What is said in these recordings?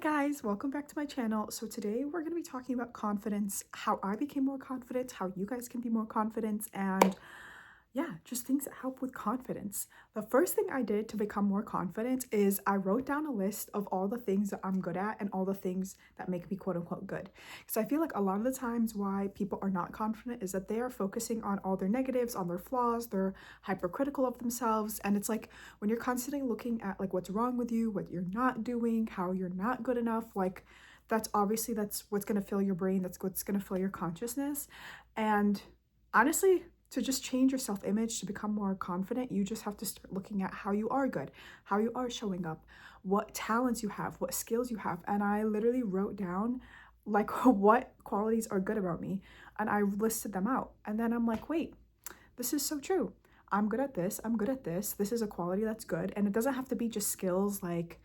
guys, welcome back to my channel. So today we're going to be talking about confidence, how I became more confident, how you guys can be more confident, and yeah, just things that help with confidence. The first thing I did to become more confident is I wrote down a list of all the things that I'm good at and all the things that make me quote unquote good. Because I feel like a lot of the times why people are not confident is that they are focusing on all their negatives, on their flaws, they're hypercritical of themselves. And it's like when you're constantly looking at like what's wrong with you, what you're not doing, how you're not good enough, like that's what's going to fill your brain, that's what's going to fill your consciousness. And honestly, to just change your self-image, to become more confident, you just have to start looking at how you are good, how you are showing up, what talents you have, what skills you have. And I literally wrote down like what qualities are good about me, and I listed them out. And then I'm like, wait, this is so true. I'm good at this, I'm good at this, this is a quality that's good. And it doesn't have to be just skills like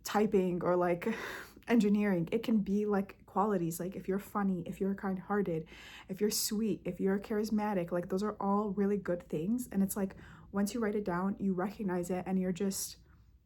typing or like engineering. It can be like qualities, like if you're funny, if you're kind-hearted, if you're sweet, if you're charismatic, like those are all really good things. And it's like once you write it down, you recognize it and you're just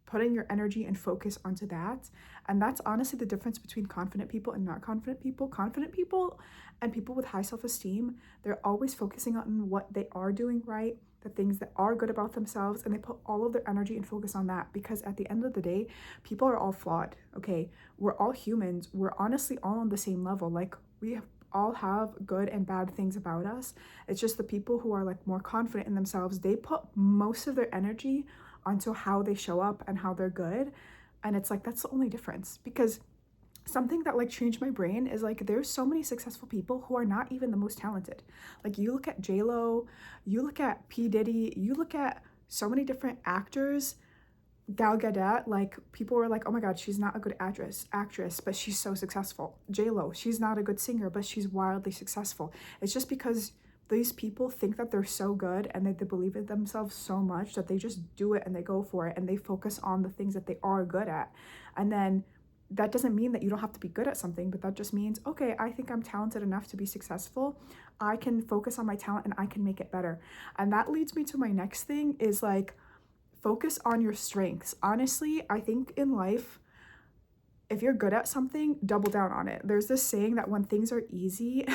putting your energy and focus onto that. And that's honestly the difference between confident people and not confident people. Confident people and people with high self-esteem, they're always focusing on what they are doing right, the things that are good about themselves, and they put all of their energy and focus on that. Because at the end of the day, people are all flawed, okay? We're all humans. We're honestly all on the same level. Like all have good and bad things about us. It's just the people who are like more confident in themselves, they put most of their energy onto how they show up and how they're good. And it's like that's the only difference. Because something that like changed my brain is like there's so many successful people who are not even the most talented. Like you look at J-Lo, you look at P. Diddy, you look at so many different actors, Gal Gadot, like people were like, oh my god, she's not a good actress, but she's so successful. J-Lo, she's not a good singer, but she's wildly successful. It's just because these people think that they're so good and that they believe in themselves so much that they just do it and they go for it and they focus on the things that they are good at. And then that doesn't mean that you don't have to be good at something, but that just means, okay, I think I'm talented enough to be successful. I can focus on my talent and I can make it better. And that leads me to my next thing is like, focus on your strengths. Honestly, I think in life, if you're good at something, double down on it. There's this saying that when things are easy,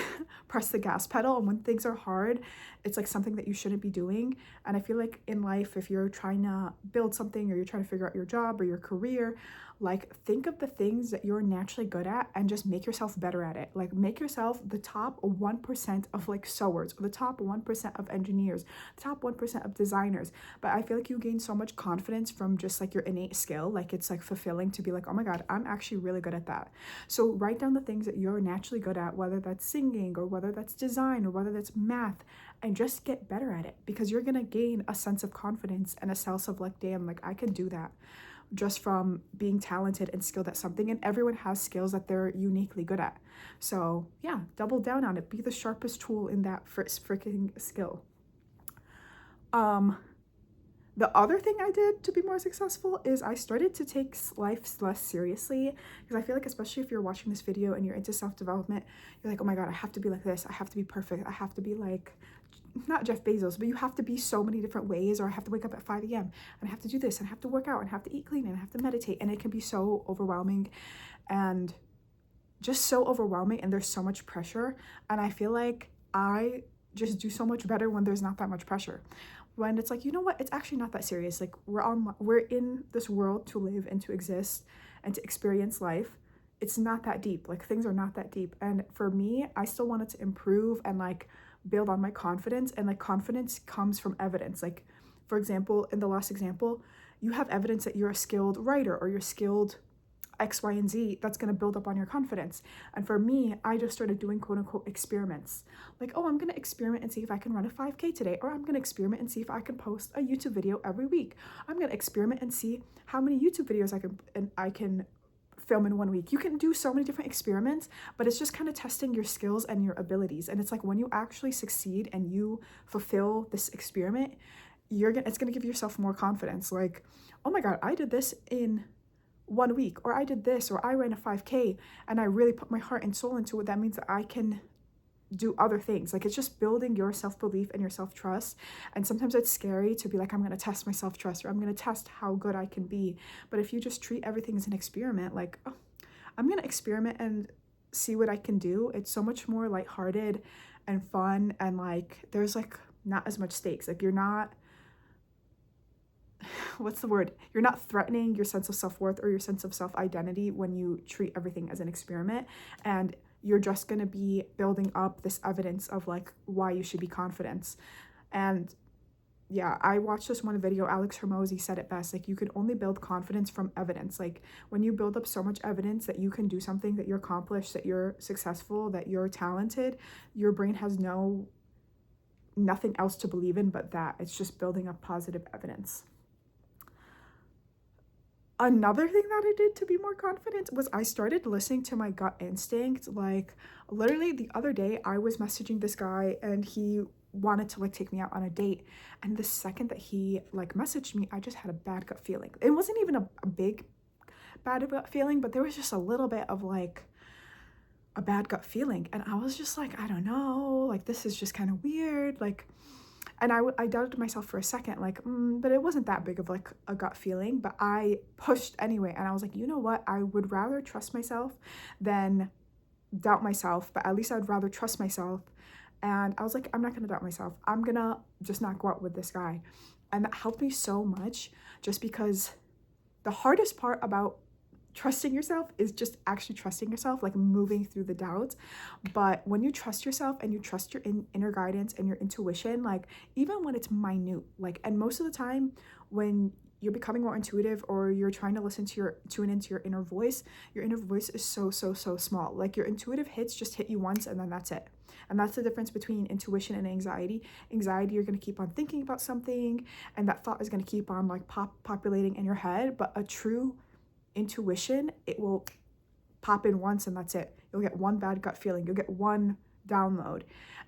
press the gas pedal, and when things are hard, it's like something that you shouldn't be doing. And I feel like in life, if you're trying to build something or you're trying to figure out your job or your career, like think of the things that you're naturally good at and just make yourself better at it. Like make yourself the top 1% of like sewers, or the top 1% of engineers, the top 1% of designers. But I feel like you gain so much confidence from just like your innate skill. Like it's like fulfilling to be like, oh my god, I'm actually really good at that. So write down the things that you're naturally good at, whether that's singing or whether that's design or whether that's math, and just get better at it, because you're gonna gain a sense of confidence and a sense of like, damn, like I can do that, just from being talented and skilled at something. And everyone has skills that they're uniquely good at. So yeah, double down on it. Be the sharpest tool in that first freaking skill. The other thing I did to be more successful is I started to take life less seriously, because I feel like especially if you're watching this video and you're into self-development, you're like, oh my god, I have to be like this, I have to be perfect, I have to be like, not Jeff Bezos, but you have to be so many different ways, or I have to wake up at 5 a.m. and I have to do this and I have to work out and I have to eat clean and I have to meditate, and it can be so overwhelming and just so overwhelming, and there's so much pressure. And I feel like I just do so much better when there's not that much pressure, when it's like, you know what, it's actually not that serious. Like we're in this world to live and to exist and to experience life. It's not that deep. Like things are not that deep. And for me, I still wanted to improve and like build on my confidence, and like confidence comes from evidence. Like for example, in the last example, you have evidence that you're a skilled writer or you're skilled X, Y, and Z. That's going to build up on your confidence. And for me, I just started doing quote unquote experiments. Like, oh, I'm going to experiment and see if I can run a 5K today, or I'm going to experiment and see if I can post a YouTube video every week. I'm going to experiment and see how many YouTube videos I can film in 1 week. You can do so many different experiments, but it's just kind of testing your skills and your abilities. And it's like when you actually succeed and you fulfill this experiment, it's gonna give yourself more confidence. Like, oh my god, I did this in 1 week, or I did this, or I ran a 5K and I really put my heart and soul into it. That means that I can do other things. Like, it's just building your self-belief and your self-trust. And sometimes it's scary to be like, I'm going to test my self-trust, or I'm going to test how good I can be. But if you just treat everything as an experiment, like, oh, I'm going to experiment and see what I can do, it's so much more lighthearted and fun. And like, there's like not as much stakes. Like, you're not, what's the word? You're not threatening your sense of self-worth or your sense of self-identity when you treat everything as an experiment. And you're just going to be building up this evidence of like why you should be confident. And yeah, I watched this one video, Alex Hormozy said it best, like, you can only build confidence from evidence. Like, when you build up so much evidence that you can do something, that you're accomplished, that you're successful, that you're talented, your brain has nothing else to believe in but that. It's just building up positive evidence. Another thing that I did to be more confident was I started listening to my gut instinct. Like, literally the other day I was messaging this guy and he wanted to like take me out on a date, and the second that he like messaged me, I just had a bad gut feeling. It wasn't even a big bad gut feeling, but there was just a little bit of like a bad gut feeling, and I was just like, I don't know, like, this is just kind of weird, like. And I doubted myself for a second, like, but it wasn't that big of like a gut feeling, but I pushed anyway. And I was like, you know what? I would rather trust myself than doubt myself, but at least I'd rather trust myself. And I was like, I'm not going to doubt myself. I'm going to just not go out with this guy. And that helped me so much, just because the hardest part about trusting yourself is just actually trusting yourself, like moving through the doubts. But when you trust yourself and you trust your inner guidance and your intuition, like, even when it's minute, like, and most of the time when you're becoming more intuitive or you're trying to tune into your inner voice is so small. Like, your intuitive hits just hit you once and then that's it. And that's the difference between intuition and anxiety. Anxiety, you're going to keep on thinking about something, and that thought is going to keep on like populating in your head. But a true intuition, it will pop in once and that's it. You'll get one bad gut feeling, you'll get one download,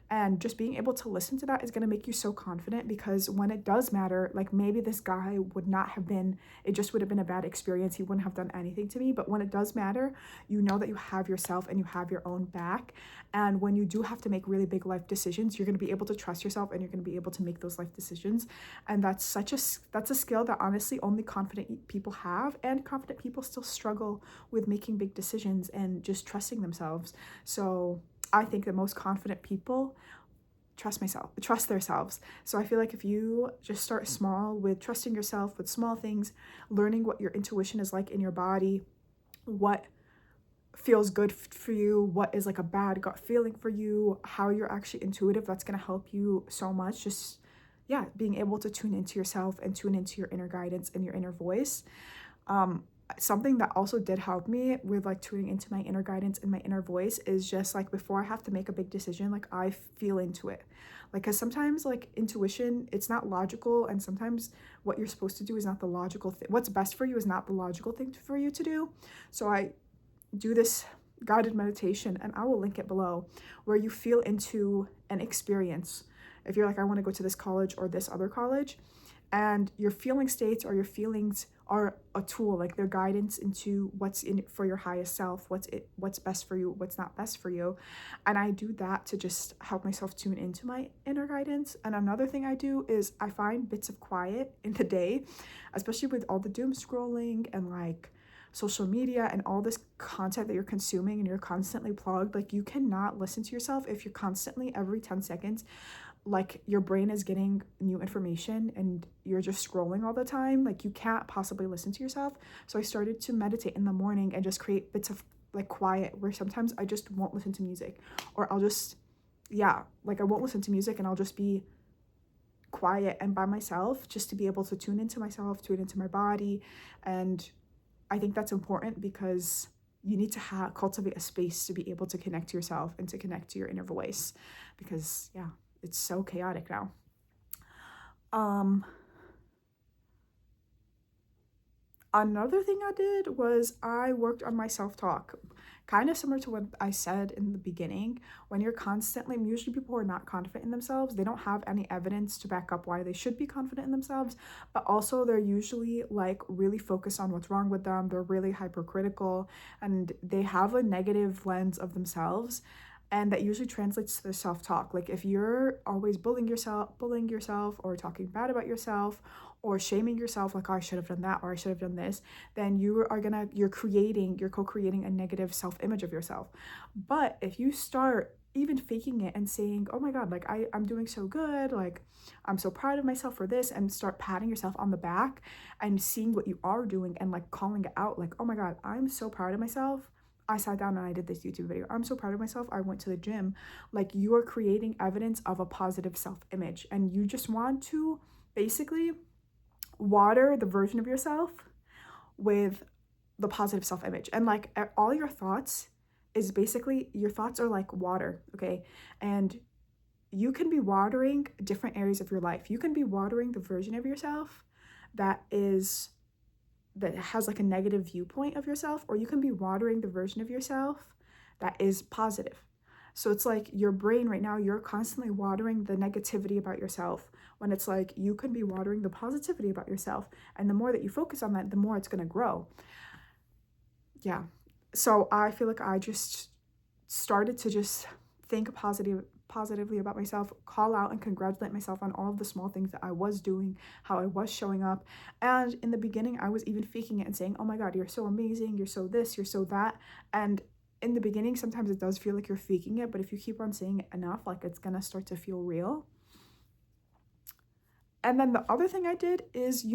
and just being able to listen to that is going to make you so confident, because when it does matter, like, maybe this guy would not have been, it just would have been a bad experience, he wouldn't have done anything to me, but when it does matter, you know that you have yourself and you have your own back. And when you do have to make really big life decisions, you're going to be able to trust yourself and you're going to be able to make those life decisions. And that's a skill that honestly only confident people have, and confident people still struggle with making big decisions and just trusting themselves. So I think the most confident people trust themselves. So I feel like if you just start small with trusting yourself with small things, learning what your intuition is like in your body, what feels good for you, what is like a bad gut feeling for you, how you're actually intuitive, that's going to help you so much. Just, yeah, being able to tune into yourself and tune into your inner guidance and your inner voice. Something that also did help me with like tuning into my inner guidance and my inner voice is just like, before I have to make a big decision, like, I feel into it. Like, because sometimes like intuition, it's not logical, and sometimes what you're supposed to do is not the logical thing. What's best for you is not the logical thing for you to do. So I do this guided meditation, and I will link it below, where you feel into an experience. If you're like, I want to go to this college or this other college, and your feeling states or your feelings are a tool, like their guidance into what's in it for your highest self, what's best for you, what's not best for you. And I do that to just help myself tune into my inner guidance. And another thing I do is I find bits of quiet in the day, especially with all the doom scrolling and like social media and all this content that you're consuming, and you're constantly plugged. Like, you cannot listen to yourself if you're constantly, every 10 seconds, like, your brain is getting new information and you're just scrolling all the time. Like, you can't possibly listen to yourself. So I started to meditate in the morning and just create bits of like quiet, where sometimes I just won't listen to music, or I'll just, yeah, like, I won't listen to music and I'll just be quiet and by myself, just to be able to tune into myself, tune into my body. And I think that's important, because you need to cultivate a space to be able to connect to yourself and to connect to your inner voice, because yeah, it's so chaotic now. Another thing I did was I worked on my self-talk, kind of similar to what I said in the beginning. When you're constantly, usually people who are not confident in themselves, they don't have any evidence to back up why they should be confident in themselves, but also they're usually like really focused on what's wrong with them. They're really hypercritical and they have a negative lens of themselves. And that usually translates to the self-talk. Like if you're always bullying yourself or talking bad about yourself or shaming yourself, like, oh, I should have done that or I should have done this, then you're co-creating a negative self-image of yourself. But if you start even faking it and saying, oh my God, like I'm doing so good, like I'm so proud of myself for this, and start patting yourself on the back and seeing what you are doing and like calling it out, like, oh my God, I'm so proud of myself. I sat down and I did this YouTube video. I'm so proud of myself. I went to the gym. Like, you are creating evidence of a positive self-image, and you just want to basically water the version of yourself with the positive self-image. And like all your thoughts is basically, your thoughts are like water, okay? And you can be watering different areas of your life. You can be watering the version of yourself that has like a negative viewpoint of yourself, or you can be watering the version of yourself that is positive. So it's like your brain right now, you're constantly watering the negativity about yourself, when it's like you can be watering the positivity about yourself. And the more that you focus on that, the more it's going to grow. Yeah. So I feel like I just started to just think positively about myself, call out and congratulate myself on all of the small things that I was doing, how I was showing up. And in the beginning, I was even faking it and saying, oh my God, you're so amazing, you're so this, you're so that. And in the beginning, sometimes it does feel like you're faking it, but if you keep on saying it enough, like, it's gonna start to feel real. And then the other thing I did is,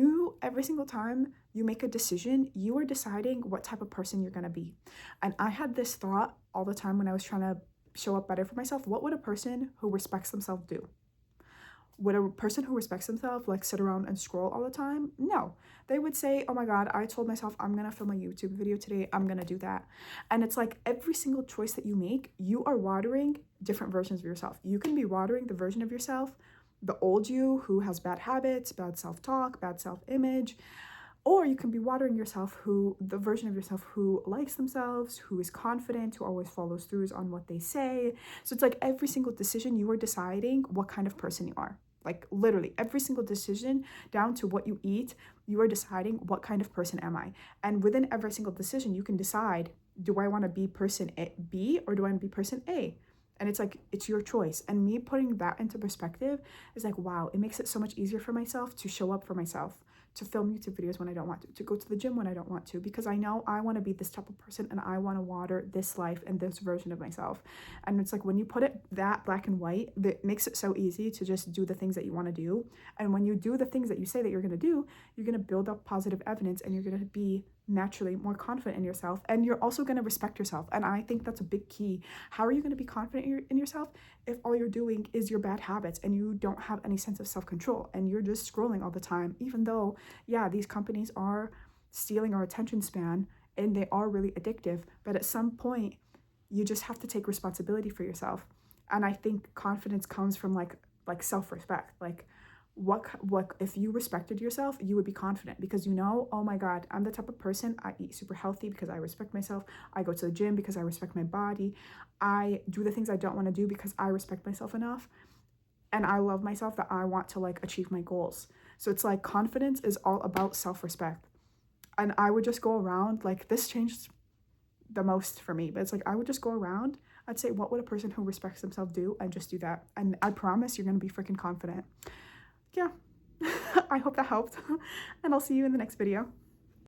every single time you make a decision, you are deciding what type of person you're gonna be. And I had this thought all the time when I was trying to show up better for myself. What would a person who respects themselves do? Would a person who respects themselves like sit around and scroll all the time? No. They would say, oh my God, I told myself I'm gonna film a YouTube video today, I'm gonna do that. And it's like every single choice that you make, you are watering different versions of yourself. You can be watering the version of yourself, the old you who has bad habits, bad self-talk, bad self-image, or you can be watering the version of yourself who likes themselves, who is confident, who always follows through on what they say. So it's like every single decision, you are deciding what kind of person you are. Like literally every single decision, down to what you eat, you are deciding what kind of person am I. And within every single decision, you can decide, do I want to be person B or do I want to be person A? And it's like, it's your choice. And me putting that into perspective is like, wow, it makes it so much easier for myself to show up for myself, to film YouTube videos when I don't want to go to the gym when I don't want to, because I know I want to be this type of person and I want to water this life and this version of myself. And it's like, when you put it that black and white, that makes it so easy to just do the things that you want to do. And when you do the things that you say that you're going to do, you're going to build up positive evidence, and you're going to be naturally more confident in yourself, and you're also going to respect yourself. And I think that's a big key. How are you going to be confident in yourself if all you're doing is your bad habits and you don't have any sense of self-control and you're just scrolling all the time? Even though, yeah, these companies are stealing our attention span and they are really addictive, but at some point you just have to take responsibility for yourself. And I think confidence comes from like self-respect. Like, what if you respected yourself, you would be confident, because you know, oh my God, I'm the type of person, I eat super healthy because I respect myself, I go to the gym because I respect my body, I do the things I don't want to do because I respect myself enough, and I love myself that I want to like achieve my goals. So it's like confidence is all about self-respect. And I would just go around, like, this changed the most for me, but it's like I would just go around, I'd say, what would a person who respects themselves do, and just do that, and I promise you're gonna be freaking confident. Yeah. I hope that helped, and I'll see you in the next video.